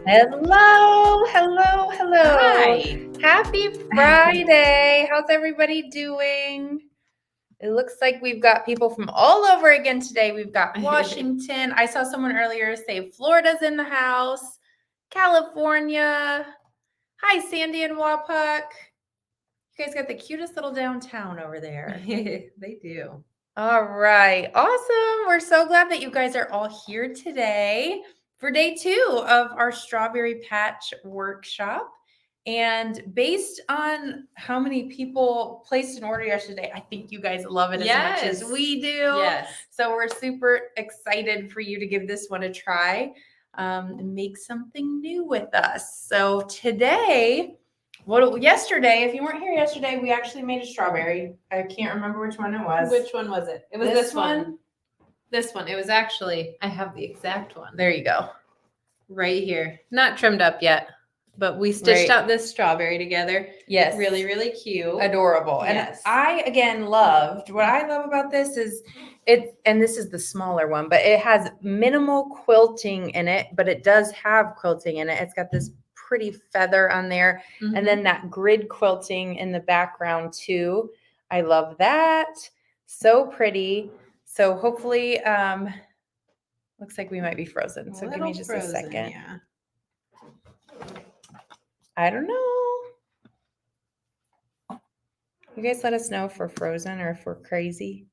Hello, hello, hello. Hi. Happy Friday. How's everybody doing? It looks like we've got people from all over again today. We've got Washington. I saw someone earlier say Florida's in the house, California. Hi, Sandy and Wapak. You guys got the cutest little downtown over there. They do. All right. Awesome. We're so glad that you guys are all here today for day 2 of our strawberry patch workshop. And based on how many people placed an order yesterday, I think you guys love it as much as we do. Yes. So we're super excited for you to give this one a try and make something new with us. So today, yesterday, if you weren't here yesterday, we actually made a strawberry. I can't remember which one it was. Which one was it? It was This one? This one. It was actually, I have the exact one There you go. right here. Not trimmed up yet, but we stitched Right. out this strawberry together. Yes. Really, really cute. Adorable. Yes. And I, again, loved, what I love about this is and this is the smaller one, but it has minimal quilting in it, but it does have quilting in it. It's got this pretty feather on there. Mhm. And then that grid quilting in the background too. I love that. So pretty. So hopefully, looks like we might be frozen. So give me just a second. Yeah. I don't know. You guys let us know if we're frozen or if we're crazy.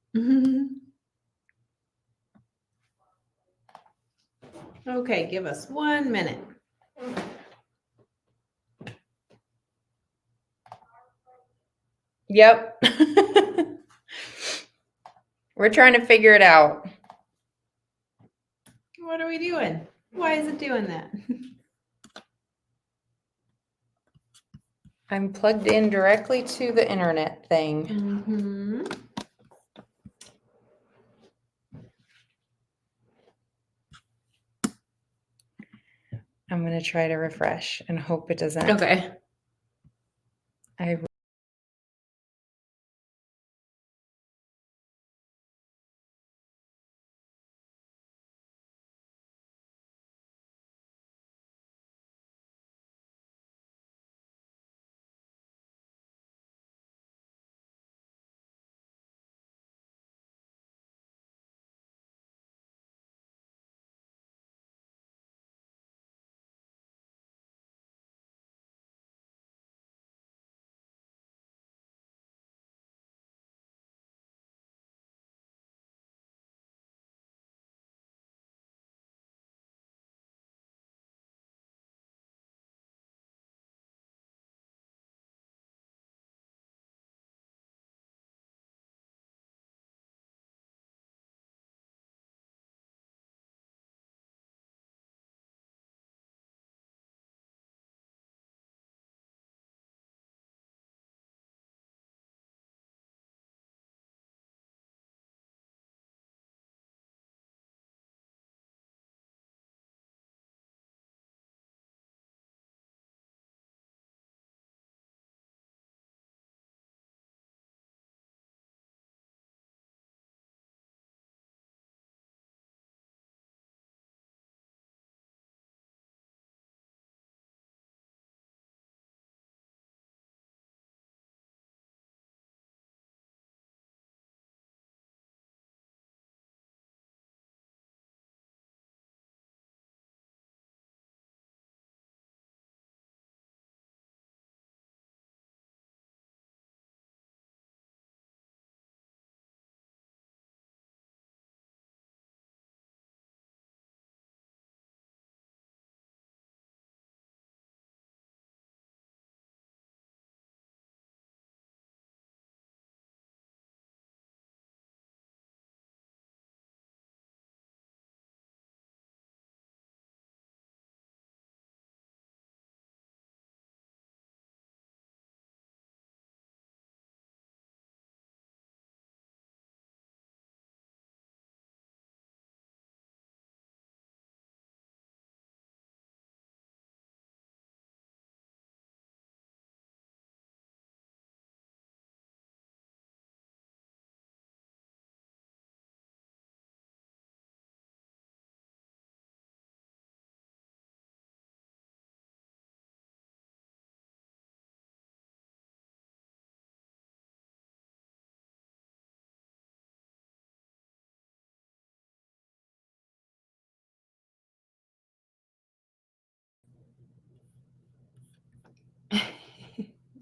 Okay, give us 1 minute. Yep. We're trying to figure it out. What are we doing? Why is it doing that? I'm plugged in directly to the internet thing. Mm-hmm. I'm going to try to refresh and hope it doesn't. Okay. I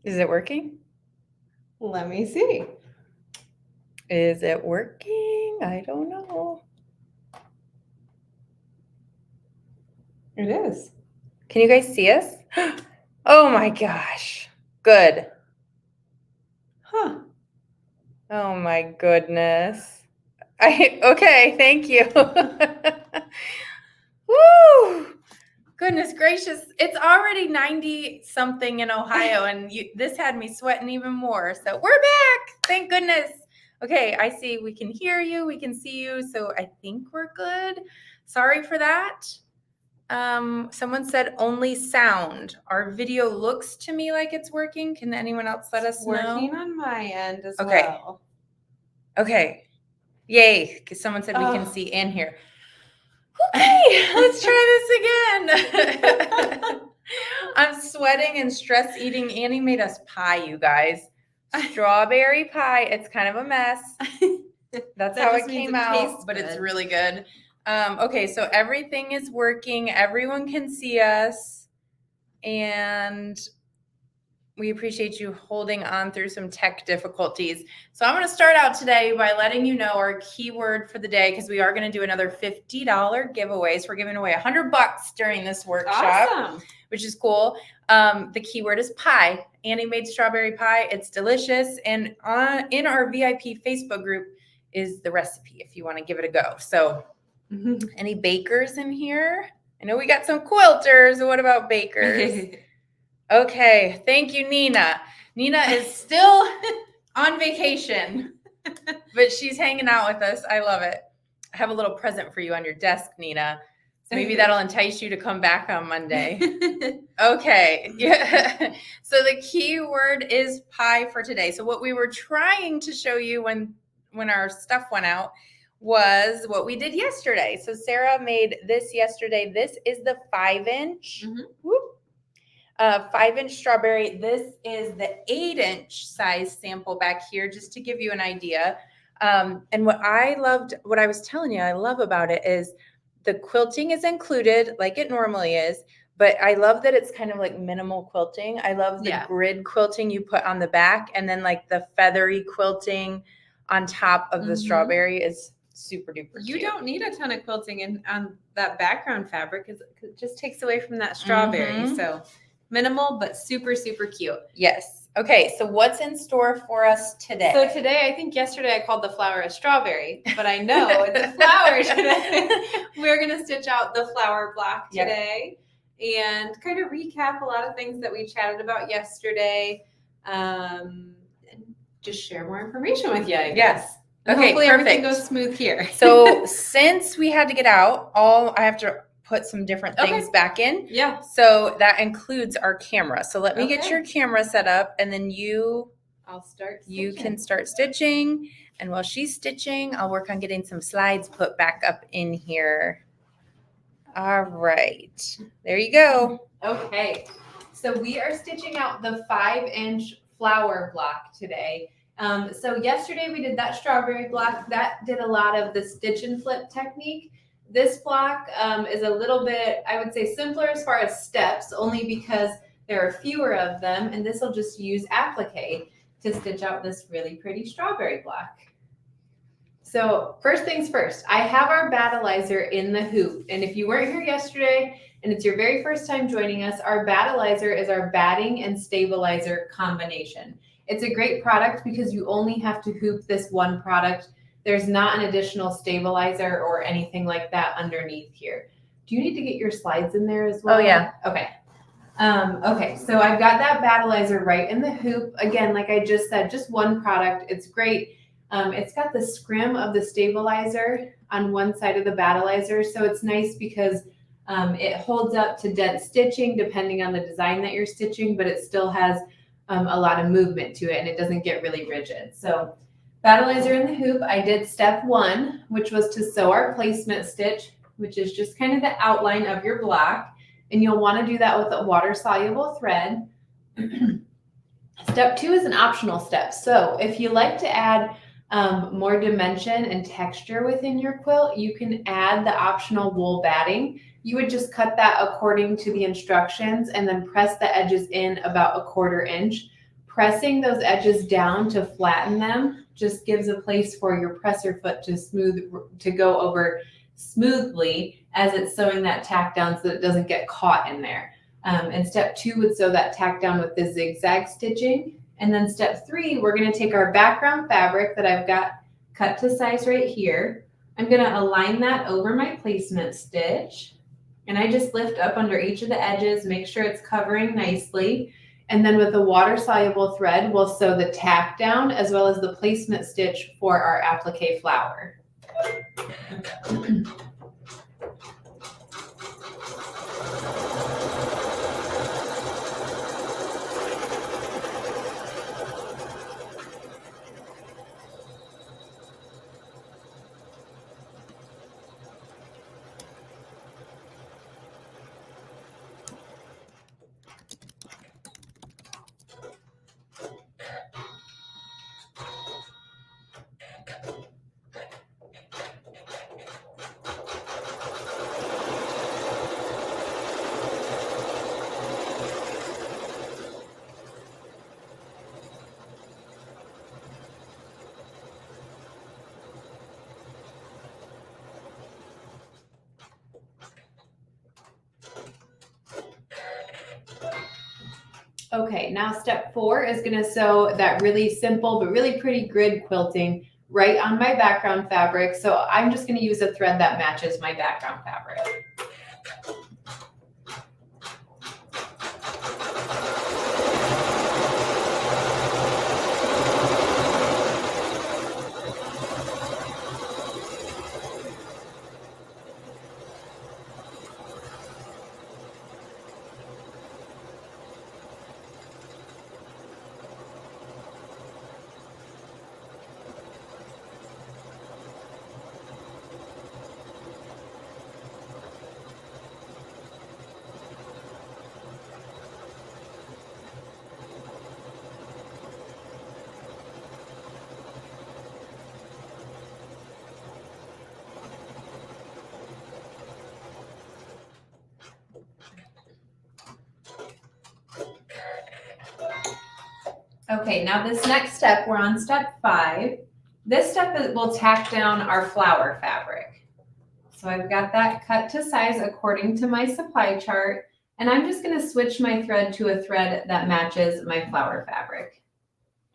Is it working? Let me see. Is it working? I don't know. It is. Can you guys see us? Oh my gosh. Good. Huh. Oh my goodness. Okay, thank you. Woo! Goodness gracious. It's already 90 something in Ohio and this had me sweating even more. So we're back. Thank goodness. Okay, I see we can hear you, we can see you. So I think we're good. Sorry for that. Someone said only sound. Our video looks to me like it's working. Can anyone else let us know? Working on my end as Okay. well. Okay. Yay. Because someone said we can Oh. see and hear. Okay, let's try this again. I'm sweating and stress eating. Annie made us pie, you guys. Strawberry pie. It's kind of a mess. That's That how just it means came it out, tastes but it's good. really good. Okay, so everything is working. Everyone can see us. And we appreciate you holding on through some tech difficulties. So I'm going to start out today by letting you know our keyword for the day, because we are going to do another $50 giveaways. We're giving away $100 during this workshop, Awesome. which is cool. The keyword is pie. Annie made strawberry pie. It's delicious. And in our VIP Facebook group is the recipe if you want to give it a go. So any bakers in here? I know we got some quilters. What about bakers? Okay, thank you, Nina. Nina is still on vacation, but she's hanging out with us. I love it. I have a little present for you on your desk, Nina. So maybe that'll entice you to come back on Monday. Okay. Yeah. So the key word is pie for today. So what we were trying to show you when our stuff went out was what we did yesterday. So Sarah made this yesterday. This is the 5-inch. Whoop. 5-inch strawberry. This is the 8-inch size sample back here, just to give you an idea. And what I was telling you, I love about it is the quilting is included like it normally is, but I love that it's kind of like minimal quilting. I love the grid quilting you put on the back, and then like the feathery quilting on top of the strawberry is super duper cute. You don't need a ton of quilting on that background fabric because it just takes away from that strawberry. So minimal, but super, super cute. Yes. Okay, so what's in store for us today? So today, I think yesterday I called the flower a strawberry, but I know it's a flower today. We're going to stitch out the flower block today and kind of recap a lot of things that we chatted about yesterday, and just share more information with you, I guess. And okay, hopefully perfect. Everything goes smooth here. So since we had to get out, I have to put some different things back in. Yeah. So that includes our camera. So let me get your camera set up, and then I'll start stitching. You can start stitching. And while she's stitching, I'll work on getting some slides put back up in here. All right. There you go. Okay. So we are stitching out the 5-inch flower block today. So yesterday we did that strawberry block. That did a lot of the stitch and flip technique. This block is a little bit, I would say, simpler as far as steps, only because there are fewer of them, and this will just use applique to stitch out this really pretty strawberry block. So first things first, I have our battleizer in the hoop, and if you weren't here yesterday and it's your very first time joining us, our battleizer is our batting and stabilizer combination. It's a great product because you only have to hoop this one product. There's not an additional stabilizer or anything like that underneath here. Do you need to get your slides in there as well? Oh, yeah. Okay. Okay, so I've got that battleizer right in the hoop. Again, like I just said, just one product. It's great. It's got the scrim of the stabilizer on one side of the battleizer, so it's nice because it holds up to dead stitching depending on the design that you're stitching, but it still has a lot of movement to it and it doesn't get really rigid. So battleizer in the hoop, I did step 1, which was to sew our placement stitch, which is just kind of the outline of your block. And you'll want to do that with a water-soluble thread. Step 2 is an optional step. So if you like to add more dimension and texture within your quilt, you can add the optional wool batting. You would just cut that according to the instructions and then press the edges in about 1/4 inch pressing those edges down to flatten them just gives a place for your presser foot to go over smoothly as it's sewing that tack down so that it doesn't get caught in there. And step 2 would sew that tack down with the zigzag stitching. And then step 3, we're going to take our background fabric that I've got cut to size right here. I'm going to align that over my placement stitch. And I just lift up under each of the edges, make sure it's covering nicely. And then with a water-soluble thread, we'll sew the tack down as well as the placement stitch for our applique flower. Okay, now step 4 is going to sew that really simple but really pretty grid quilting right on my background fabric. So I'm just going to use a thread that matches my background fabric. Okay, now this next step, we're on step 5. This step will tack down our flower fabric. So I've got that cut to size according to my supply chart, and I'm just going to switch my thread to a thread that matches my flower fabric.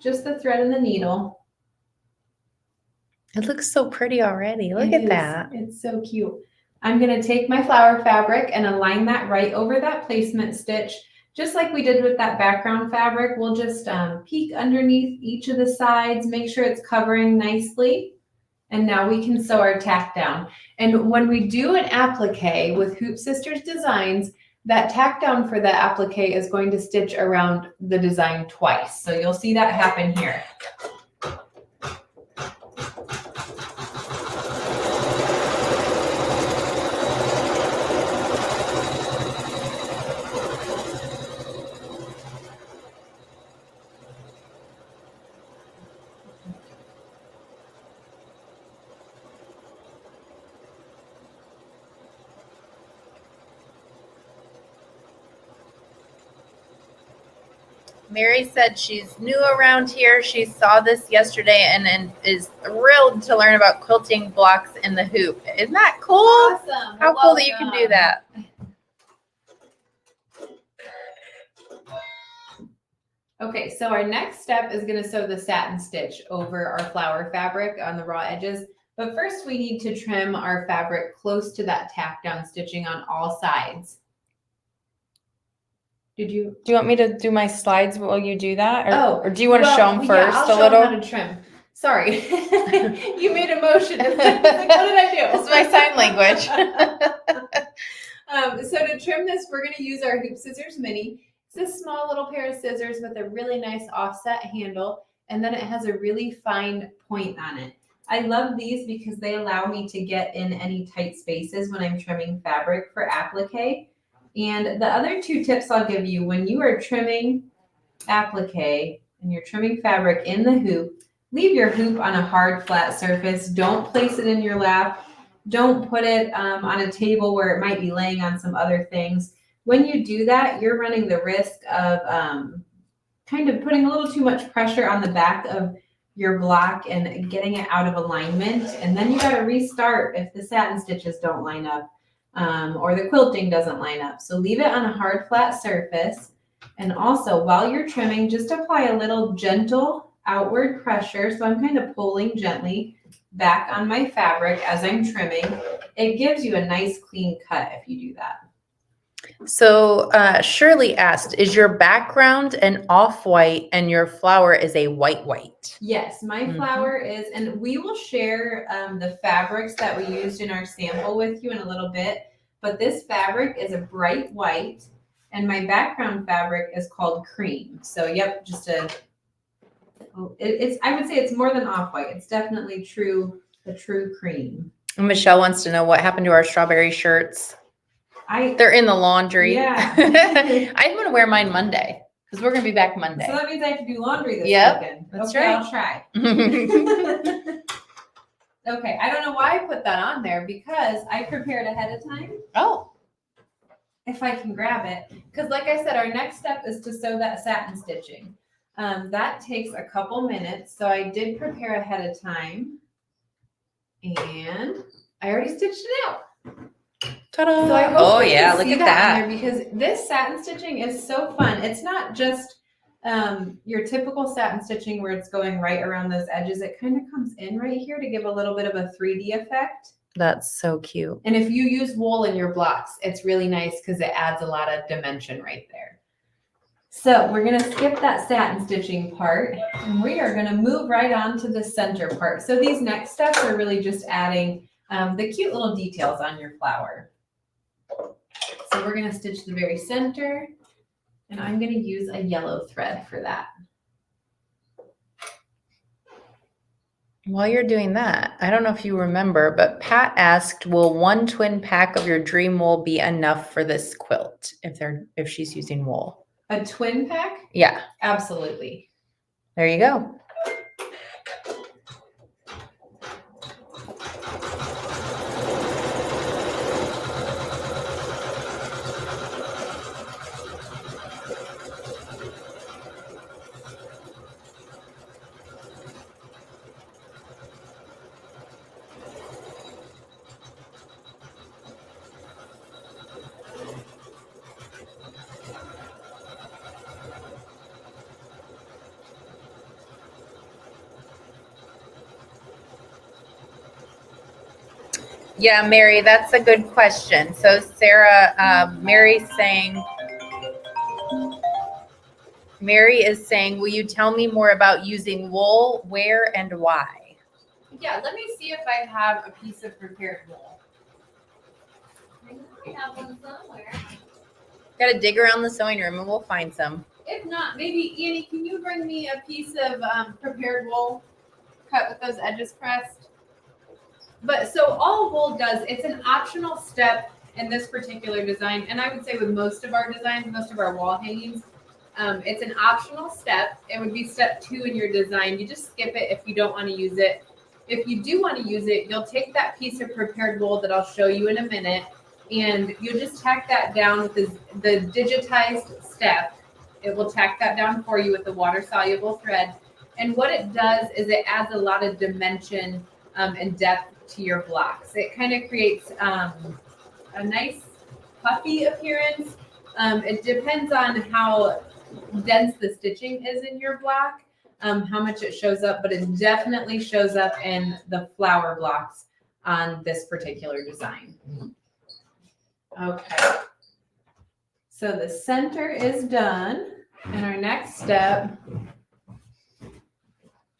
Just the thread and the needle. It looks so pretty already. Look at that. It's so cute. I'm going to take my flower fabric and align that right over that placement stitch. Just like we did with that background fabric, we'll just peek underneath each of the sides, make sure it's covering nicely. And now we can sew our tack down. And when we do an applique with Hoop Sisters Designs, that tack down for the applique is going to stitch around the design twice. So you'll see that happen here. Mary said she's new around here. She saw this yesterday and is thrilled to learn about quilting blocks in the hoop. Isn't that cool? Awesome. How cool that you can do that. Okay, so our next step is going to sew the satin stitch over our flower fabric on the raw edges. But first we need to trim our fabric close to that tack down stitching on all sides. Do you want me to do my slides while you do that? Or do you want to well, show them first I'll a show little? them how to trim. Sorry. You made a motion. Like, what did I do? It's my sign language. So to trim this, we're going to use our Hoop Scissors Mini. It's a small little pair of scissors with a really nice offset handle, and then it has a really fine point on it. I love these because they allow me to get in any tight spaces when I'm trimming fabric for applique. And the other 2 tips I'll give you when you are trimming applique and you're trimming fabric in the hoop, leave your hoop on a hard, flat surface. Don't place it in your lap. Don't put it on a table where it might be laying on some other things. When you do that, you're running the risk of kind of putting a little too much pressure on the back of your block and getting it out of alignment. And then you got to restart if the satin stitches don't line up or the quilting doesn't line up. So leave it on a hard, flat surface. And also, while you're trimming, just apply a little gentle outward pressure. So I'm kind of pulling gently back on my fabric as I'm trimming. It gives you a nice clean cut if you do that. So Shirley asked, is your background an off-white and your flower is a white? Yes, my flower is, and we will share the fabrics that we used in our sample with you in a little bit, but this fabric is a bright white and my background fabric is called cream. So yep, just I would say it's more than off-white. It's definitely a true cream. Michelle wants to know what happened to our strawberry shirts. They're in the laundry. Yeah. I'm going to wear mine Monday because we're going to be back Monday. So that means I have to do laundry this weekend. That's okay, right. I'll try. Okay, I don't know why I put that on there because I prepared ahead of time. Oh. If I can grab it. Because like I said, our next step is to sew that satin stitching. That takes a couple minutes. So I did prepare ahead of time. And I already stitched it out. Ta-da. So I hope oh you yeah, can look see at that that. on there because this satin stitching is so fun. It's not just your typical satin stitching where it's going right around those edges. It kind of comes in right here to give a little bit of a 3D effect. That's so cute. And if you use wool in your blocks, it's really nice because it adds a lot of dimension right there. So we're going to skip that satin stitching part and we are going to move right on to the center part. So these next steps are really just adding the cute little details on your flower. So we're going to stitch the very center and I'm going to use a yellow thread for that. While you're doing that, I don't know if you remember, but Pat asked, will one twin pack of your dream wool be enough for this quilt if she's using wool? A twin pack? Yeah. Absolutely. There you go. Yeah, Mary, that's a good question. So Sarah, Mary is saying, will you tell me more about using wool, where and why? Yeah, let me see if I have a piece of prepared wool. I have one somewhere. Got to dig around the sewing room and we'll find some. If not, maybe Annie, can you bring me a piece of prepared wool cut with those edges pressed? But so all wool does, it's an optional step in this particular design. And I would say with most of our designs, most of our wall hangings, it's an optional step. It would be step 2 in your design. You just skip it if you don't want to use it. If you do want to use it, you'll take that piece of prepared wool that I'll show you in a minute, and you'll just tack that down with the digitized step. It will tack that down for you with the water-soluble thread. And what it does is it adds a lot of dimension and depth to your blocks. It kind of creates a nice puffy appearance. It depends on how dense the stitching is in your block, how much it shows up, but it definitely shows up in the flower blocks on this particular design. Okay. So the center is done. And our next step,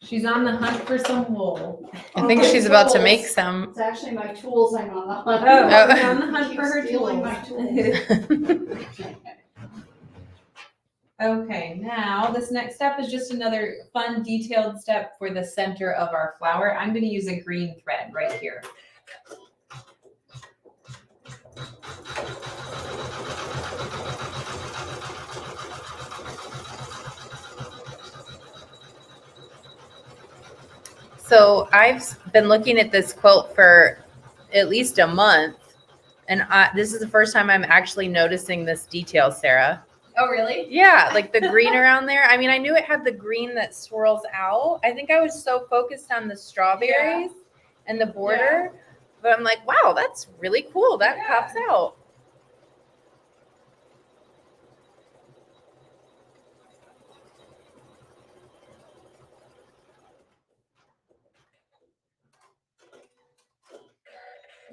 she's on the hunt for some wool. I think she's about to make some. It's actually my tools I'm on the hunt. Oh, she's on the hunt Keep for her stealing tools. my tools. Okay, now this next step is just another fun detailed step for the center of our flower. I'm going to use a green thread right here. So I've been looking at this quilt for at least a month, and this is the first time I'm actually noticing this detail, Sarah. Oh, really? Yeah, like the green around there. I mean, I knew it had the green that swirls out. I think I was so focused on the strawberries and the border, but I'm like, wow, that's really cool. That Yeah. pops out.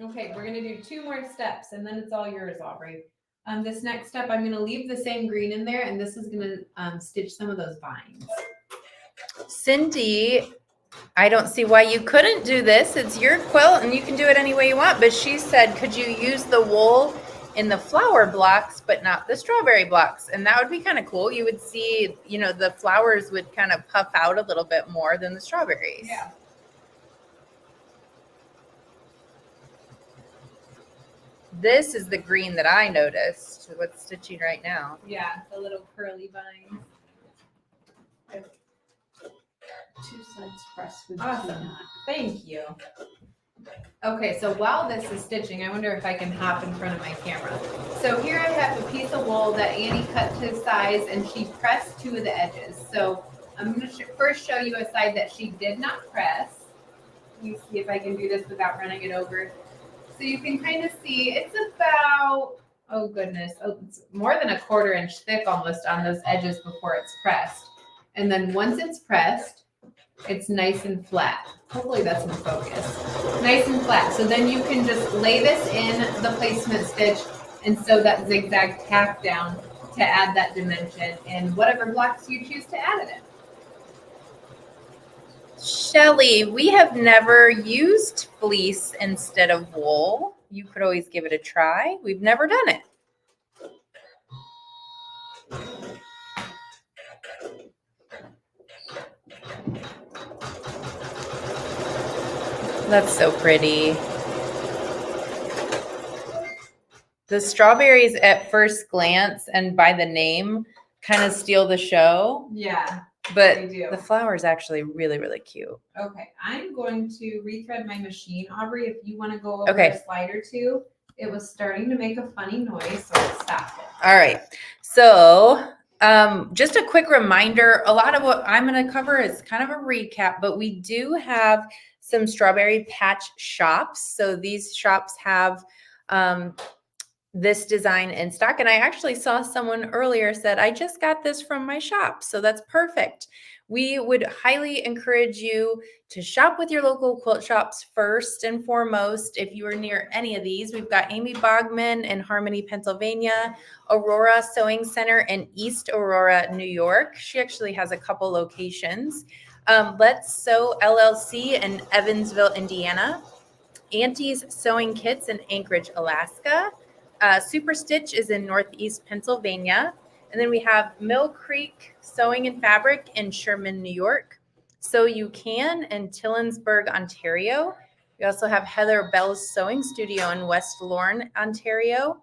Okay, we're gonna do 2 more steps and then it's all yours, Aubrey. This next step, I'm gonna leave the same green in there and this is gonna stitch some of those vines. Cindy, I don't see why you couldn't do this. It's your quilt and you can do it any way you want. But she said, could you use the wool in the flower blocks, but not the strawberry blocks? And that would be kind of cool. You would see, you know, the flowers would kind of puff out a little bit more than the strawberries. Yeah. This is the green that I noticed. What's stitching right now? Yeah, the little curly vines. 2 sides pressed with Awesome. knot. Thank you. Okay, so while this is stitching, I wonder if I can hop in front of my camera. So here I have a piece of wool that Annie cut to size and she pressed 2 of the edges. So I'm going to first show you a side that she did not press. Let me see if I can do this without running it over. So you can kind of see it's about, oh goodness, it's more than a 1/4 inch thick almost on those edges before it's pressed. And then once it's pressed, it's nice and flat. Hopefully that's in focus. Nice and flat. So then you can just lay this in the placement stitch and sew that zigzag tack down to add that dimension in whatever blocks you choose to add it in. Shelly, we have never used fleece instead of wool. You could always give it a try. We've never done it. That's so pretty. The strawberries at first glance and by the name kind of steal the show, Yeah, but they do. the flower is actually really, really cute. Okay, I'm going to rethread my machine. Aubrey, if you want to go over Okay. a slide or two, it was starting to make a funny noise, so I stopped it. All right. So just a quick reminder, a lot of what I'm going to cover is kind of a recap, but we do have some strawberry patch shops. So these shops have this design in stock. And I actually saw someone earlier said, I just got this from my shop. So that's perfect. We would highly encourage you to shop with your local quilt shops first and foremost. If you are near any of these, we've got Amy Bogman in Harmony, Pennsylvania, Aurora Sewing Center in East Aurora, New York. She actually has a couple locations. Let's Sew LLC in Evansville, Indiana. Auntie's Sewing Kits in Anchorage, Alaska. Super Stitch is in Northeast Pennsylvania. And then we have Mill Creek Sewing and Fabric in Sherman, New York. Sew You Can in Tillensburg, Ontario. We also have Heather Bell's Sewing Studio in West Lorne, Ontario.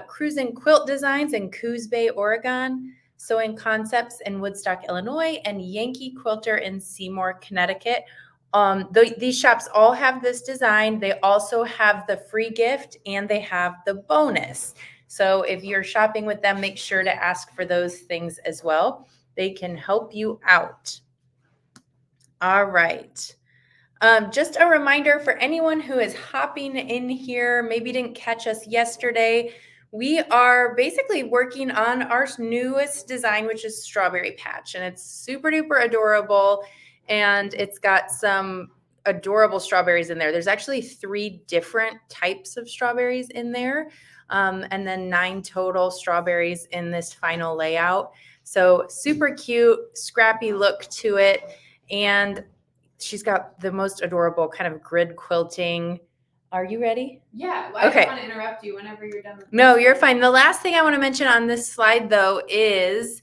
Cruisin' Quilt Designs in Coos Bay, Oregon. Sewing Concepts in Woodstock, Illinois. And Yankee Quilter in Seymour, Connecticut. These shops all have this design. They also have the free gift and they have the bonus. So if you're shopping with them, make sure to ask for those things as well. They can help you out. All right. Just a reminder for anyone who is hopping in here, maybe didn't catch us yesterday, we are basically working on our newest design, which is Strawberry Patch, and it's super duper adorable. And it's got some adorable strawberries in there. There's actually 3 different types of strawberries in there. And then 9 total strawberries in this final layout. So super cute, scrappy look to it. And she's got the most adorable kind of grid quilting. Are you ready? Yeah, well, Okay. I don't want to interrupt you whenever you're done with No, this. you're fine. The last thing I want to mention on this slide, though, is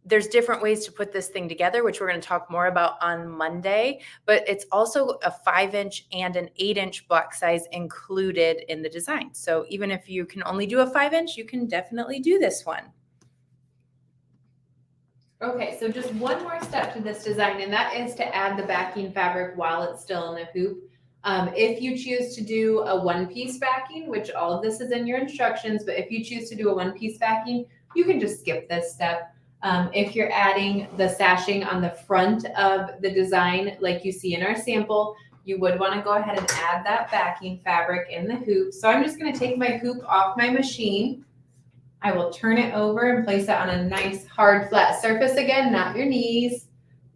there's different ways to put this thing together, which we're going to talk more about on Monday, but it's also a 5-inch and an 8-inch block size included in the design. So even if you can only do a 5-inch, you can definitely do this one. Okay, so just one more step to this design, and that is to add the backing fabric while it's still in the hoop. If you choose to do a one-piece backing, which all of this is in your instructions, but if you choose to do a one-piece backing, you can just skip this step. If you're adding the sashing on the front of the design, like you see in our sample, you would want to go ahead and add that backing fabric in the hoop. So I'm just going to take my hoop off my machine. I will turn it over and place it on a nice hard flat surface again, not your knees,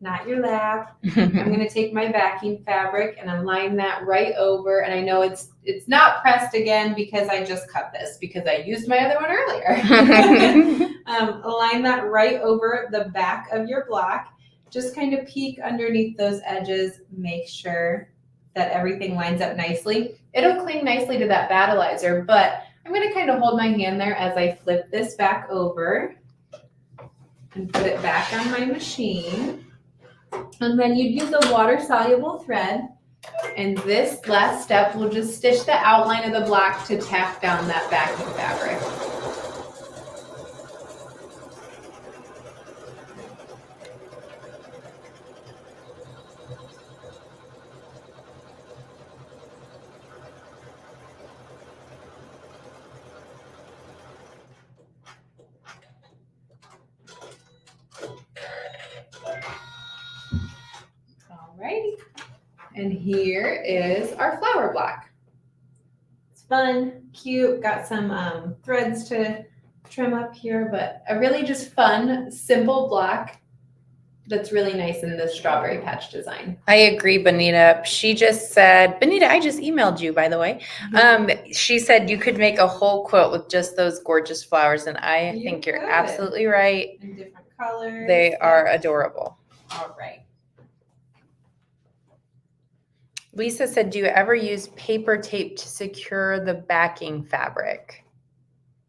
not your lap. I'm going to take my backing fabric and align that right over. And I know it's not pressed again because I just cut this because I used my other one earlier. Align that right over the back of your block. Just kind of peek underneath those edges. Make sure that everything lines up nicely. It'll cling nicely to that battleizer, but I'm going to kind of hold my hand there as I flip this back over and put it back on my machine. And then you'd use a water-soluble thread. And this last step will just stitch the outline of the block to tack down that backing fabric. Alrighty. And here is our flower block. It's fun, cute, got some threads to trim up here, but a really just fun, simple block that's really nice in the strawberry patch design. I agree, Bonita. She just said, Bonita, I just emailed you, by the way. She said you could make a whole quilt with just those gorgeous flowers, and I think you're could. absolutely right. In different colors. They are adorable. All right. Lisa said, do you ever use paper tape to secure the backing fabric?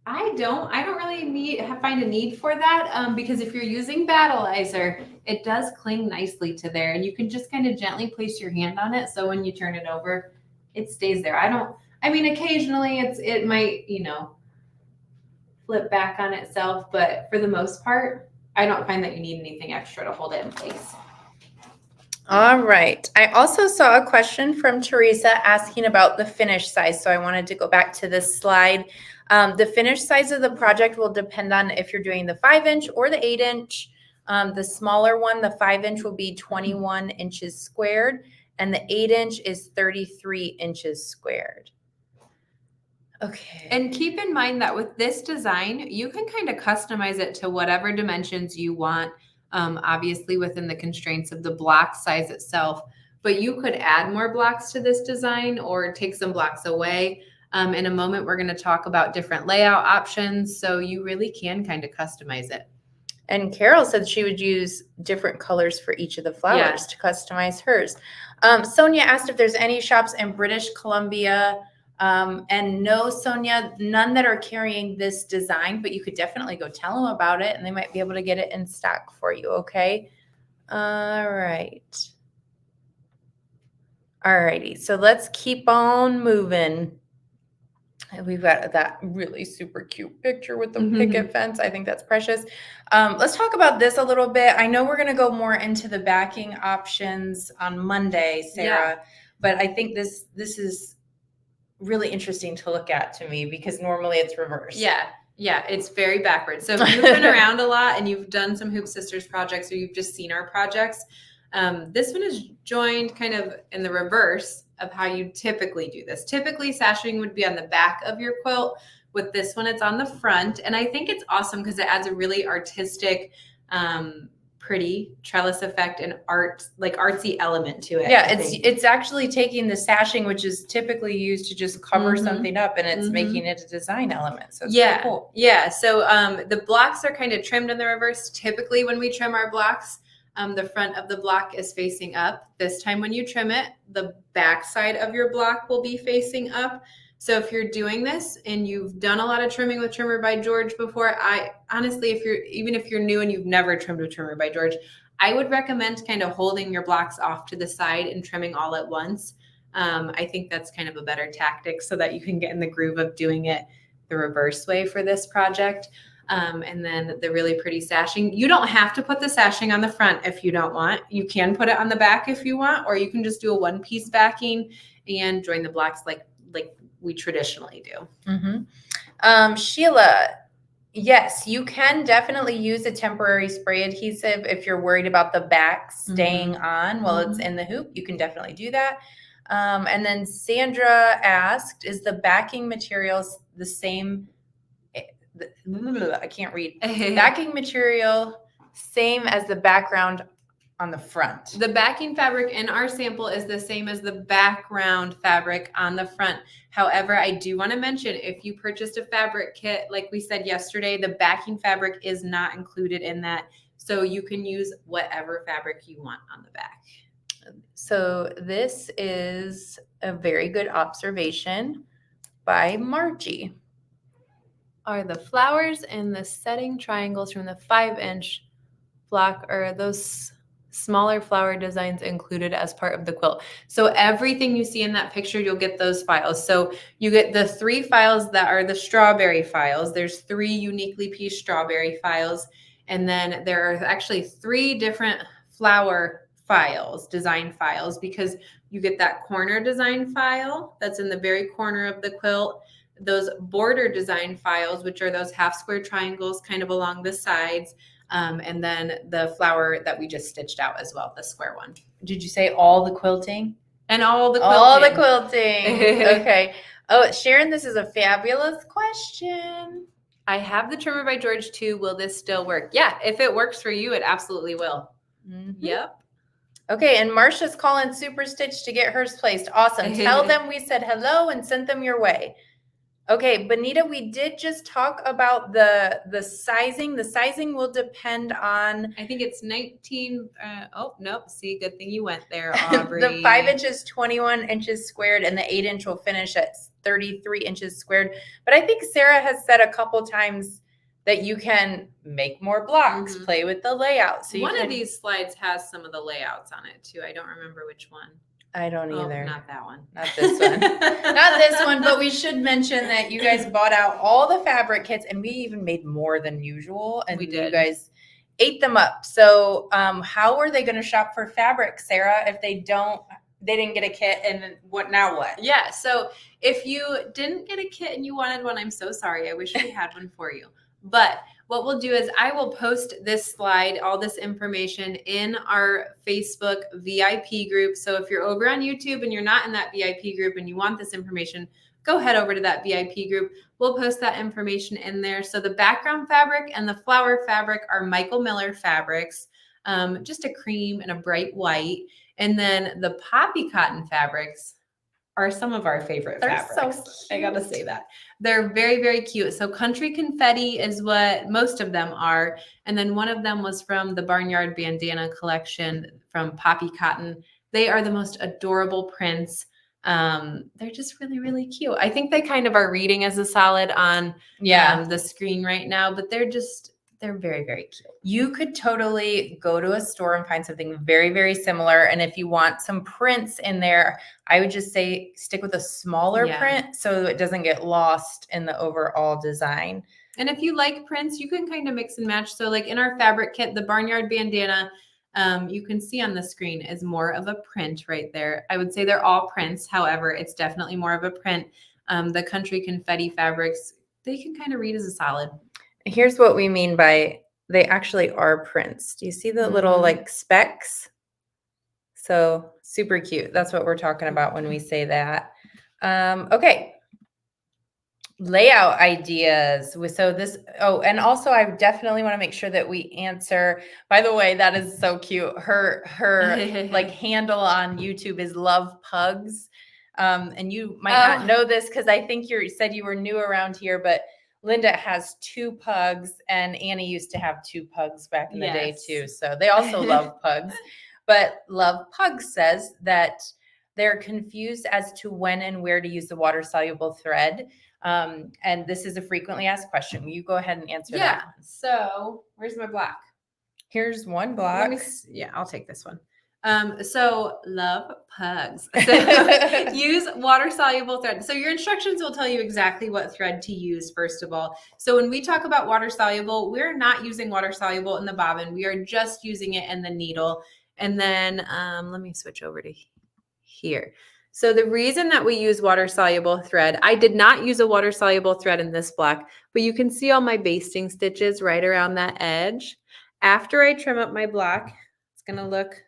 I don't really find a need for that because if you're using battleizer, it does cling nicely to there, and you can just kind of gently place your hand on it. So when you turn it over, it stays there. Occasionally it might, flip back on itself, but for the most part, I don't find that you need anything extra to hold it in place. All right. I also saw a question from Teresa asking about the finish size. So I wanted to go back to this slide. The finish size of the project will depend on if you're doing the 5-inch or the 8-inch. The smaller one, the 5-inch, will be 21 inches squared, and the 8-inch is 33 inches squared. Okay. And keep in mind that with this design, you can kind of customize it to whatever dimensions you want. Obviously within the constraints of the block size itself, but you could add more blocks to this design or take some blocks away. In a moment, we're going to talk about different layout options, so you really can kind of customize it. And Carol said she would use different colors for each of the flowers to customize hers. Sonia asked if there's any shops in British Columbia. And no, Sonia, none that are carrying this design, but you could definitely go tell them about it and they might be able to get it in stock for you. Okay. All right. All righty. So let's keep on moving. We've got that really super cute picture with the picket fence. I think that's precious. Let's talk about this a little bit. I know we're going to go more into the backing options on Monday, Sarah, but I think this is really interesting to look at to me because normally it's reversed. Yeah, it's very backwards. So if you've been around a lot and you've done some Hoop Sisters projects or you've just seen our projects, this one is joined kind of in the reverse of how you typically do this. Typically, sashing would be on the back of your quilt. With this one, it's on the front. And I think it's awesome because it adds a really artistic, pretty trellis effect and artsy element to it. Yeah, it's actually taking the sashing, which is typically used to just cover something up, and it's making it a design element. So it's really cool. Yeah. So the blocks are kind of trimmed in the reverse. Typically, when we trim our blocks, the front of the block is facing up. This time when you trim it, the back side of your block will be facing up. So if you're doing this and you've done a lot of trimming with Trimmer by George before, I honestly, if you're new and you've never trimmed with Trimmer by George, I would recommend kind of holding your blocks off to the side and trimming all at once. I think that's kind of a better tactic so that you can get in the groove of doing it the reverse way for this project. And then the really pretty sashing. You don't have to put the sashing on the front if you don't want. You can put it on the back if you want, or you can just do a one-piece backing and join the blocks like we traditionally do. Sheila, yes, you can definitely use a temporary spray adhesive if you're worried about the back staying on while it's in the hoop. You can definitely do that. And then Sandra asked, is the backing materials the same? I can't read. Backing material same as the background on the front. The backing fabric in our sample is the same as the background fabric on the front. However, I do want to mention, if you purchased a fabric kit, like we said yesterday, the backing fabric is not included in that. So you can use whatever fabric you want on the back. So this is a very good observation by Margie. Are the flowers and the setting triangles from the 5-inch block, or those smaller flower designs included as part of the quilt? So everything you see in that picture, you'll get those files. So you get the 3 files that are the strawberry files. There's 3 uniquely pieced strawberry files. And then there are actually 3 different flower files, design files, because you get that corner design file that's in the very corner of the quilt, those border design files, which are those half square triangles kind of along the sides, and then the flower that we just stitched out as well, the square one. Did you say all the quilting? And all the quilting. All the quilting. Okay. Oh, Sharon, this is a fabulous question. I have the Trimmer by George too. Will this still work? Yeah, if it works for you, it absolutely will. Yep. Okay, and Marcia's calling Super Stitch to get hers placed. Awesome. Tell them we said hello and sent them your way. Okay, Benita, we did just talk about the sizing. The sizing will depend on, I think it's 19. Oh, nope. See, good thing you went there, Aubrey. the 5 inches, 21 inches squared, and the 8 inch will finish at 33 inches squared. But I think Sarah has said a couple times that you can make more blocks, play with the layout. So one of these slides has some of the layouts on it too. I don't remember which one. I don't either. Not that one. Not this one. Not this one, but we should mention that you guys bought out all the fabric kits, and we even made more than usual, and we did. You guys ate them up. So how are they going to shop for fabric, Sarah, if they didn't get a kit, and what now? Yeah, so if you didn't get a kit and you wanted one, I'm so sorry. I wish we had one for you. But what we'll do is I will post this slide, all this information in our Facebook VIP group. So if you're over on YouTube and you're not in that VIP group and you want this information, go head over to that VIP group. We'll post that information in there. So the background fabric and the flower fabric are Michael Miller fabrics, just a cream and a bright white. And then the poppy cotton fabrics are some of our favorite fabrics. So cute. I gotta say that. They're very, very cute. So Country Confetti is what most of them are. And then one of them was from the Barnyard Bandana collection from Poppy Cotton. They are the most adorable prints. They're just really, really cute. I think they kind of are reading as a solid on the screen right now, but they're very, very cute. You could totally go to a store and find something very, very similar. And if you want some prints in there, I would just say stick with a smaller print so it doesn't get lost in the overall design. And if you like prints, you can kind of mix and match. So like in our fabric kit, the Barnyard Bandana, you can see on the screen is more of a print right there. I would say they're all prints. However, it's definitely more of a print. The Country Confetti fabrics, they can kind of read as a solid. Here's what we mean by they actually are prints. Do you see the little like specks? So super cute. That's what we're talking about when we say that. Okay. Layout ideas. So this, and also I definitely want to make sure that we answer, by the way, that is so cute. Her like handle on YouTube is Love Pugs. And you might not know this because I think you said you were new around here, but Linda has 2 pugs, and Annie used to have 2 pugs back in the day too. So they also love pugs. But Love Pugs says that they're confused as to when and where to use the water-soluble thread. And this is a frequently asked question. Will you go ahead and answer that? So where's my block? Here's one block. I'll take this one. So love pugs. So use water soluble thread. So your instructions will tell you exactly what thread to use, first of all. So when we talk about water soluble, we're not using water soluble in the bobbin. We are just using it in the needle. And then let me switch over to here. So the reason that we use water soluble thread, I did not use a water soluble thread in this block, but you can see all my basting stitches right around that edge. After I trim up my block, it's going to look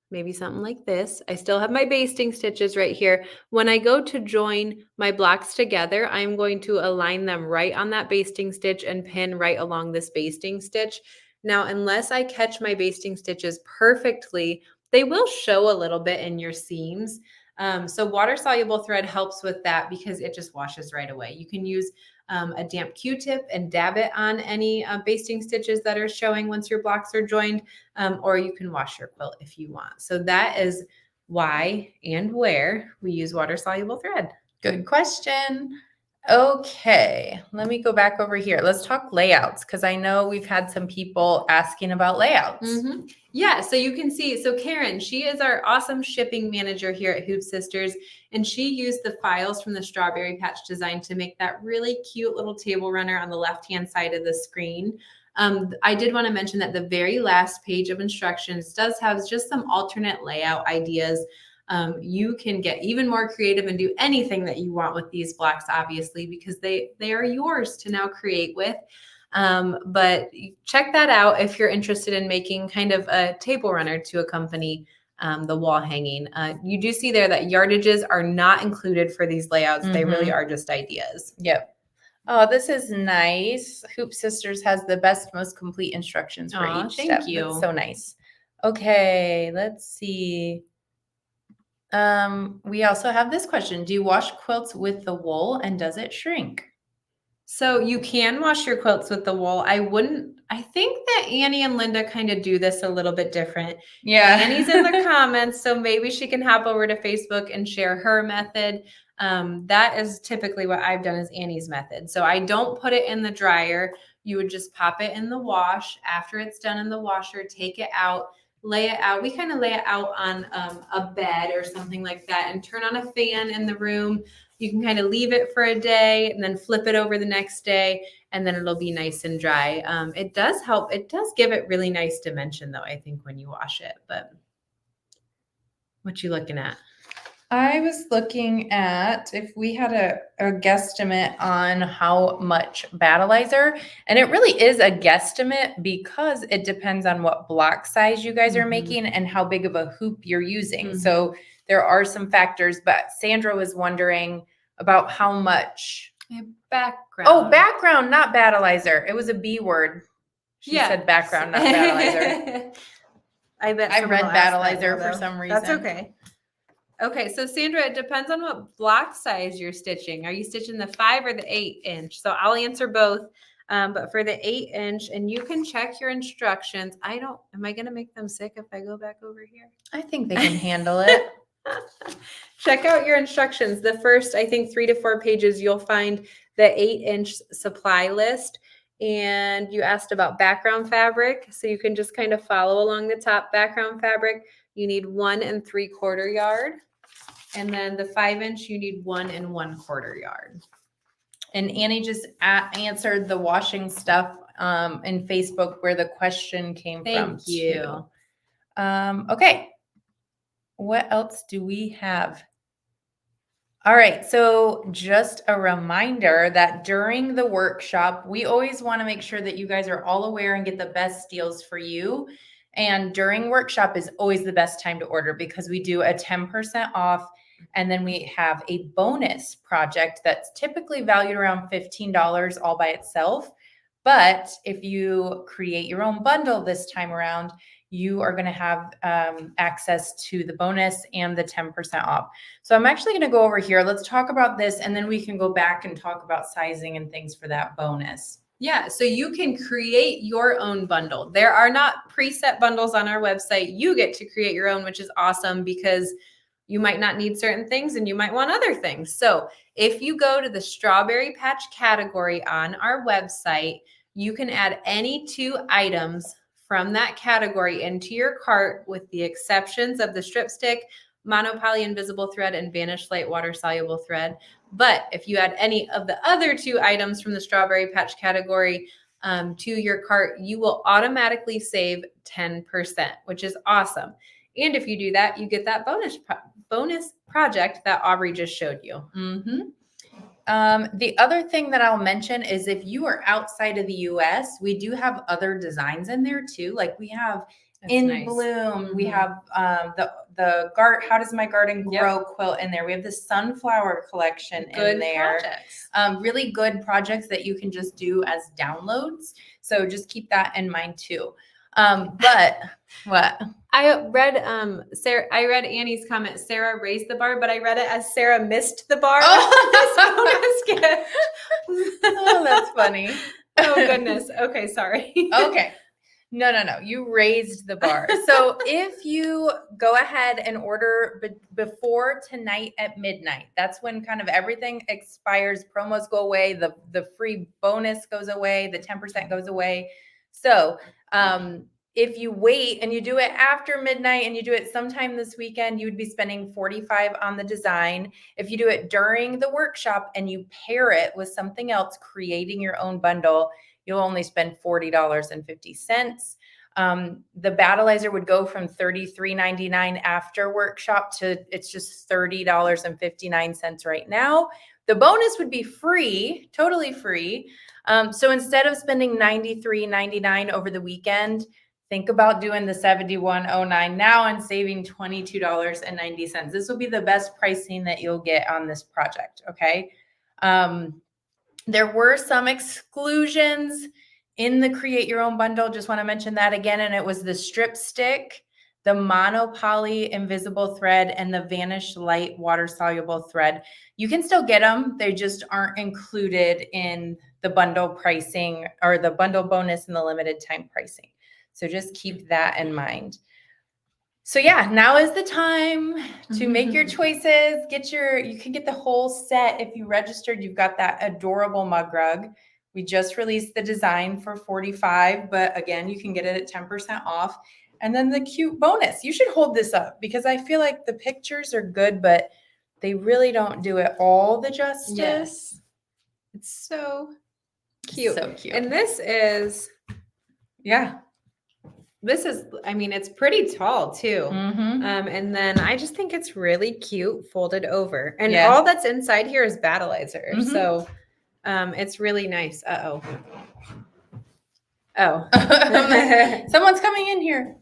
maybe something like this. I still have my basting stitches right here. When I go to join my blocks together, I'm going to align them right on that basting stitch and pin right along this basting stitch. Now, unless I catch my basting stitches perfectly, they will show a little bit in your seams. So water soluble thread helps with that because it just washes right away. You can use a damp Q-tip and dab it on any basting stitches that are showing once your blocks are joined, or you can wash your quilt if you want. So that is why and where we use water soluble thread. Good question. Okay, let me go back over here. Let's talk layouts because I know we've had some people asking about layouts. Mm-hmm. Yeah, so you can see, so Karen, she is our awesome shipping manager here at Hoop Sisters, and she used the files from the Strawberry Patch design to make that really cute little table runner on the left-hand side of the screen. I did want to mention that the very last page of instructions does have just some alternate layout ideas. You can get even more creative and do anything that you want with these blocks, obviously, because they are yours to now create with. But check that out if you're interested in making kind of a table runner to accompany the wall hanging. You do see there that yardages are not included for these layouts. They really are just ideas. Yep. Oh, this is nice. Hoop Sisters has the best, most complete instructions for Aw, each thank step. you. That's so nice. Okay, let's see. We also have this question. Do you wash quilts with the wool and does it shrink? So you can wash your quilts with the wool. I think that Annie and Linda kind of do this a little bit different. Yeah. Annie's in the comments, so maybe she can hop over to Facebook and share her method. That is typically what I've done is Annie's method. So I don't put it in the dryer. You would just pop it in the wash. After it's done in the washer, take it out, lay it out. We kind of lay it out on a bed or something like that and turn on a fan in the room. You can kind of leave it for a day and then flip it over the next day, and then it'll be nice and dry. It does help. It does give it really nice dimension, though, I think, when you wash it. But what you looking at? I was looking at if we had a guesstimate on how much battleizer, and it really is a guesstimate because it depends on what block size you guys are making and how big of a hoop you're using. So there are some factors, but Sandra was wondering about how much Background. Oh, background, not battleizer. It was a B word. She said background, not battleizer. I bet I read someone will ask that battleizer now, for though. some reason. That's okay. Okay, so Sandra, it depends on what block size you're stitching. Are you stitching the 5 or the 8-inch? So I'll answer both. But for the 8-inch, and you can check your instructions. Am I going to make them sick if I go back over here? I think they can handle it. Check out your instructions. The first, I think, 3 to 4 pages, you'll find the 8-inch supply list. And you asked about background fabric. So you can just kind of follow along the top. Background fabric, you need 1 3/4 yard. And then the 5-inch, you need 1 1/4 yard. And Annie just answered the washing stuff in Facebook where the question came from. Thank you. Okay. What else do we have? All right. So just a reminder that during the workshop, we always want to make sure that you guys are all aware and get the best deals for you. And during workshop is always the best time to order because we do a 10% off. And then we have a bonus project that's typically valued around $15 all by itself. But if you create your own bundle this time around, you are going to have access to the bonus and the 10% off. So I'm actually going to go over here. Let's talk about this, and then we can go back and talk about sizing and things for that bonus. Yeah, so you can create your own bundle. There are not preset bundles on our website. You get to create your own, which is awesome because you might not need certain things and you might want other things. So if you go to the Strawberry Patch category on our website, you can add any 2 items from that category into your cart with the exceptions of the strip stick, monopoly invisible thread, and Vanish Light water soluble thread. But if you add any of the other 2 items from the Strawberry Patch category to your cart, you will automatically save 10%, which is awesome. And if you do that, you get that bonus project that Aubrey just showed you. The other thing that I'll mention is if you are outside of the US, we do have other designs in there too. Like we have That's In nice. Bloom, we Mhm. have the How Does My Garden Grow quilt in there. We have the sunflower collection in there. projects. Really good projects that you can just do as downloads. So just keep that in mind too. But what? I read Annie's comment. Sarah raised the bar, but I read it as Sarah missed the bar. Oh. Bonus gift. Oh, that's funny. Oh goodness. Okay, sorry. Okay. No. You raised the bar. So if you go ahead and order before tonight at midnight, that's when kind of everything expires. Promos go away. The free bonus goes away. The 10% goes away. So if you wait and you do it after midnight and you do it sometime this weekend, you would be spending $45 on the design. If you do it during the workshop and you pair it with something else, creating your own bundle, you'll only spend $40.50. The Battleizer would go from $33.99 after workshop to it's just $30.59 right now. The bonus would be free, totally free. So instead of spending $93.99 over the weekend, think about doing the $71.09 now and saving $22.90. This will be the best pricing that you'll get on this project, okay? There were some exclusions in the Create Your Own bundle. Just want to mention that again. And it was the strip stick, the monopoly invisible thread, and the Vanish Light water soluble thread. You can still get them. They just aren't included in the bundle pricing or the bundle bonus and the limited time pricing. So just keep that in mind. So yeah, now is the time to make your choices. You can get the whole set if you registered. You've got that adorable mug rug. We just released the design for $45, but again, you can get it at 10% off. And then the cute bonus. You should hold this up because I feel like the pictures are good, but they really don't do it all the justice. Yes. It's so cute. So cute. And this is, I mean, it's pretty tall too. Mm-hmm. And then I just think it's really cute folded over. And Yeah. all that's inside here is Battleizer. Mhm. So it's really nice. Oh. Someone's coming in here.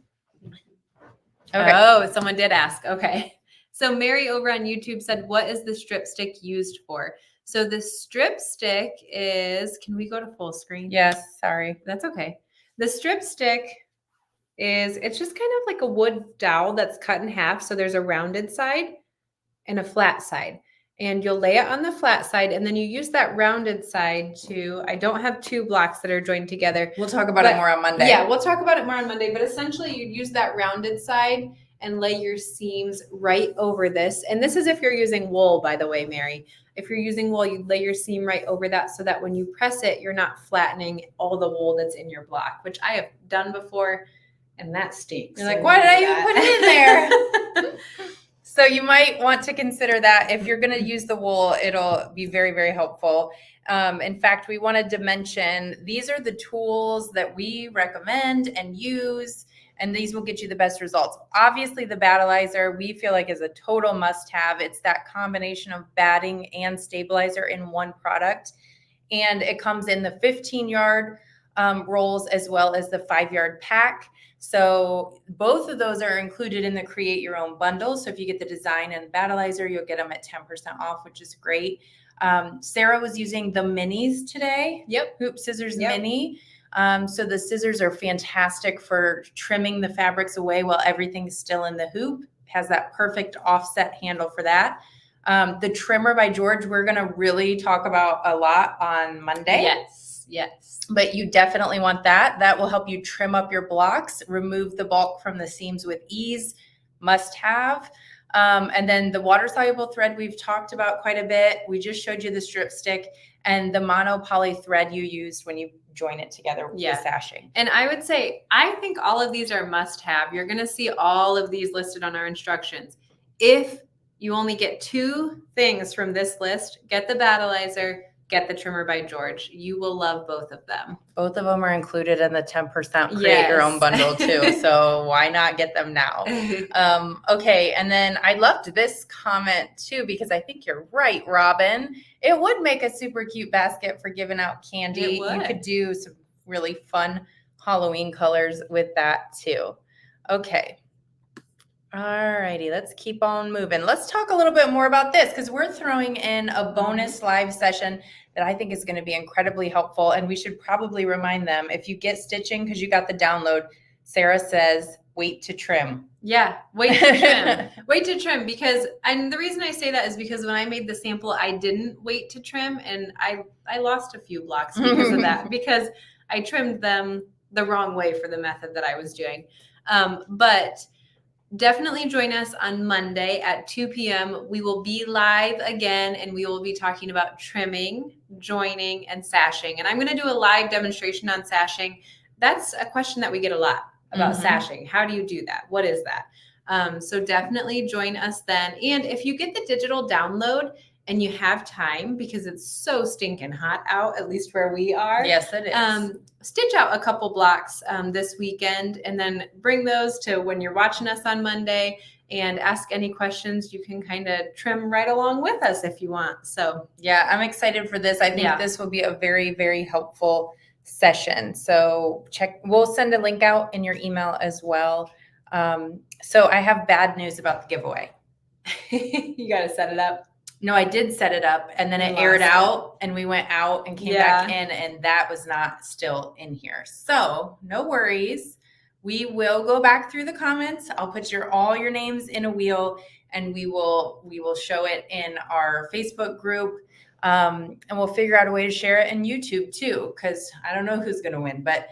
Okay. Oh, someone did ask. Okay. So Mary over on YouTube said, what is the strip stick used for? So the strip stick is, can we go to full screen? Yes, sorry. That's okay. The strip stick it's just kind of like a wood dowel that's cut in half. So there's a rounded side and a flat side. And you'll lay it on the flat side, and then you use that rounded side I don't have 2 blocks that are joined together. We'll talk about it more on Monday. Yeah, we'll talk about it more on Monday, but essentially you'd use that rounded side and lay your seams right over this. And this is if you're using wool, by the way, Mary. If you're using wool, you'd lay your seam right over that so that when you press it, you're not flattening all the wool that's in your block, which I have done before, and that stinks. You're like, why did I even put it in there? So you might want to consider that. If you're going to use the wool, it'll be very, very helpful. In fact, we wanted to mention these are the tools that we recommend and use, and these will get you the best results. Obviously, the Battleizer we feel like is a total must-have. It's that combination of batting and stabilizer in one product, and it comes in the 15-yard rolls as well as the 5-yard pack. So both of those are included in the Create Your Own bundle. So if you get the design and Battleizer, you'll get them at 10% off, which is great. Sarah was using the minis today. Yep. Hoop Scissors Mini. So the scissors are fantastic for trimming the fabrics away while everything's still in the hoop. Has that perfect offset handle for that. The trimmer by George, we're going to really talk about a lot on Monday. Yes. But you definitely want that. That will help you trim up your blocks, remove the bulk from the seams with ease. Must have. And then the water soluble thread we've talked about quite a bit. We just showed you the strip stick and the mono poly thread you used when you join it together with Yeah. the sashing. And I would say, I think all of these are must have. You're going to see all of these listed on our instructions. If you only get 2 things from this list, get the Battleizer, get the Trimmer by George. You will love both of them. Both of them are included in the 10% create your own Yes. bundle too. So why not get them now? Okay. And then I loved this comment too, because I think you're right, Robin. It would make a super cute basket for giving out candy. It You would. could do some really fun Halloween colors with that too. Okay. All righty, let's keep on moving. Let's talk a little bit more about this because we're throwing in a bonus live session that I think is going to be incredibly helpful. And we should probably remind them if you get stitching because you got the download, Sarah says, wait to trim. Yeah, wait to trim. Wait to trim because, and the reason I say that is because when I made the sample, I didn't wait to trim and I lost a few blocks because of that, because I trimmed them the wrong way for the method that I was doing. But definitely join us on Monday at 2 p.m. We will be live again and we will be talking about trimming, joining, and sashing. And I'm going to do a live demonstration on sashing. That's a question that we get a lot about sashing. How do you do that? What is that? So definitely join us then. And if you get the digital download and you have time, because it's so stinking hot out, at least where we are. Yes, it is. Stitch out a couple blocks this weekend and then bring those to when you're watching us on Monday and ask any questions. You can kind of trim right along with us if you want. So yeah, I'm excited for this. I think Yeah. this will be a very, very helpful session. So we'll send a link out in your email as well. So I have bad news about the giveaway. you got to set it up. No, I did set it up and then You it aired lost it. out and we went out and came back in and that was not still in here. So no worries. We will go back through the comments. I'll put all your names in a wheel and we will show it in our Facebook group. And we'll figure out a way to share it in YouTube too, because I don't know who's going to win, but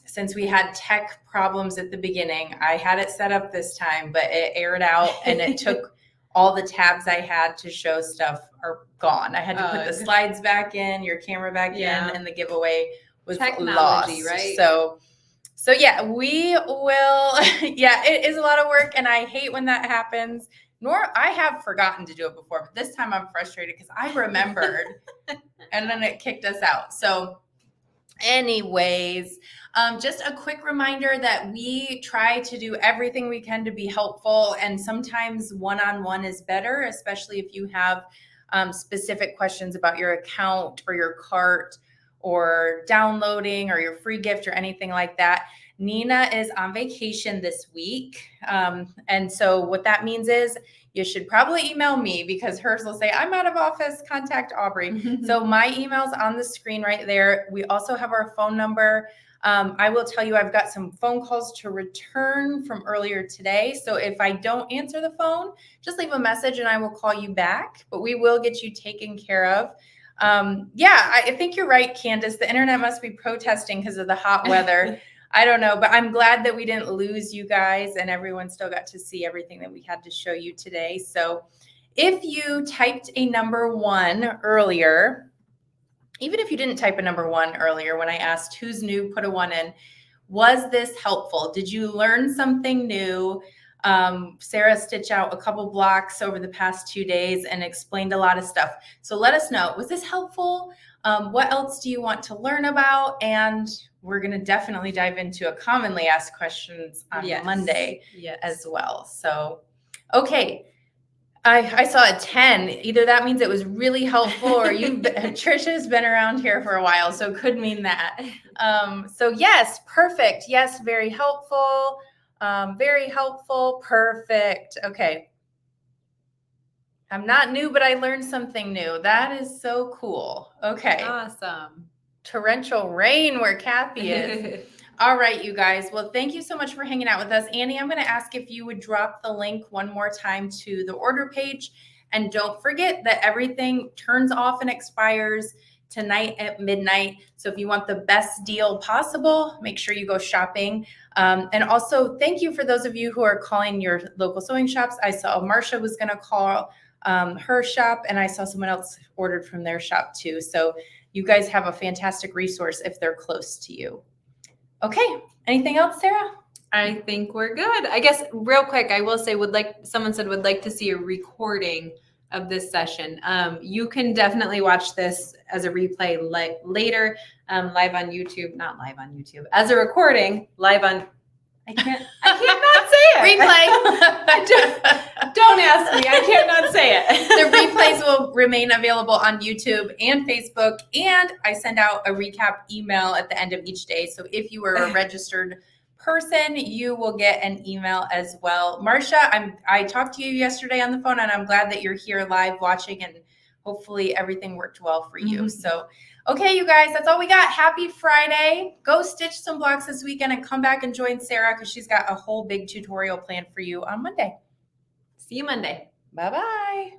since we had tech problems at the beginning, I had it set up this time, but it aired out and it took all the tabs I had to show stuff are gone. I had to put the slides back in, your camera back in, and the giveaway was Technology, lost. right? So yeah, we will. Yeah, it is a lot of work, and I hate when that happens. I have forgotten to do it before, but this time I'm frustrated because I remembered, and then it kicked us out. So, anyways. Just a quick reminder that we try to do everything we can to be helpful, and sometimes one-on-one is better, especially if you have specific questions about your account or your cart or downloading or your free gift or anything like that. Nina is on vacation this week. And so what that means is you should probably email me because hers will say, I'm out of office, contact Aubrey. So my email's on the screen right there. We also have our phone number. I will tell you, I've got some phone calls to return from earlier today. So if I don't answer the phone, just leave a message and I will call you back, but we will get you taken care of. Yeah, I think you're right, Candace. The internet must be protesting because of the hot weather. I don't know, but I'm glad that we didn't lose you guys and everyone still got to see everything that we had to show you today. So if you typed a number 1 earlier, even if you didn't type a number 1 earlier, when I asked who's new, put a 1 in. Was this helpful? Did you learn something new? Sarah stitched out a couple blocks over the past 2 days and explained a lot of stuff. So let us know, was this helpful? What else do you want to learn about? And we're going to definitely dive into a commonly asked questions on Monday as well. So, okay. I saw a 10. Either that means it was really helpful or Trisha's been around here for a while, so it could mean that. So yes, perfect. Yes, very helpful. Very helpful. Perfect. Okay. I'm not new, but I learned something new. That is so cool. Okay. Awesome. Torrential rain where Kathy is. All right, you guys. Well, thank you so much for hanging out with us. Annie, I'm going to ask if you would drop the link one more time to the order page. And don't forget that everything turns off and expires tonight at midnight. So if you want the best deal possible, make sure you go shopping. And also thank you for those of you who are calling your local sewing shops. I saw Marsha was going to call her shop, and I saw someone else ordered from their shop too. So you guys have a fantastic resource if they're close to you. Okay. Anything else, Sarah? I think we're good. I guess real quick, I will say someone said would like to see a recording of this session. You can definitely watch this as a replay later, live on YouTube, not live on YouTube, as a recording, live on, I can't not say it. Replay. Don't ask me. I cannot say it. The replays will remain available on YouTube and Facebook, and I send out a recap email at the end of each day. So if you are a registered person, you will get an email as well. Marsha, I talked to you yesterday on the phone, and I'm glad that you're here live watching, and hopefully everything worked well for you. So, okay, you guys, that's all we got. Happy Friday. Go stitch some blocks this weekend and come back and join Sarah because she's got a whole big tutorial planned for you on Monday. See you Monday. Bye-bye.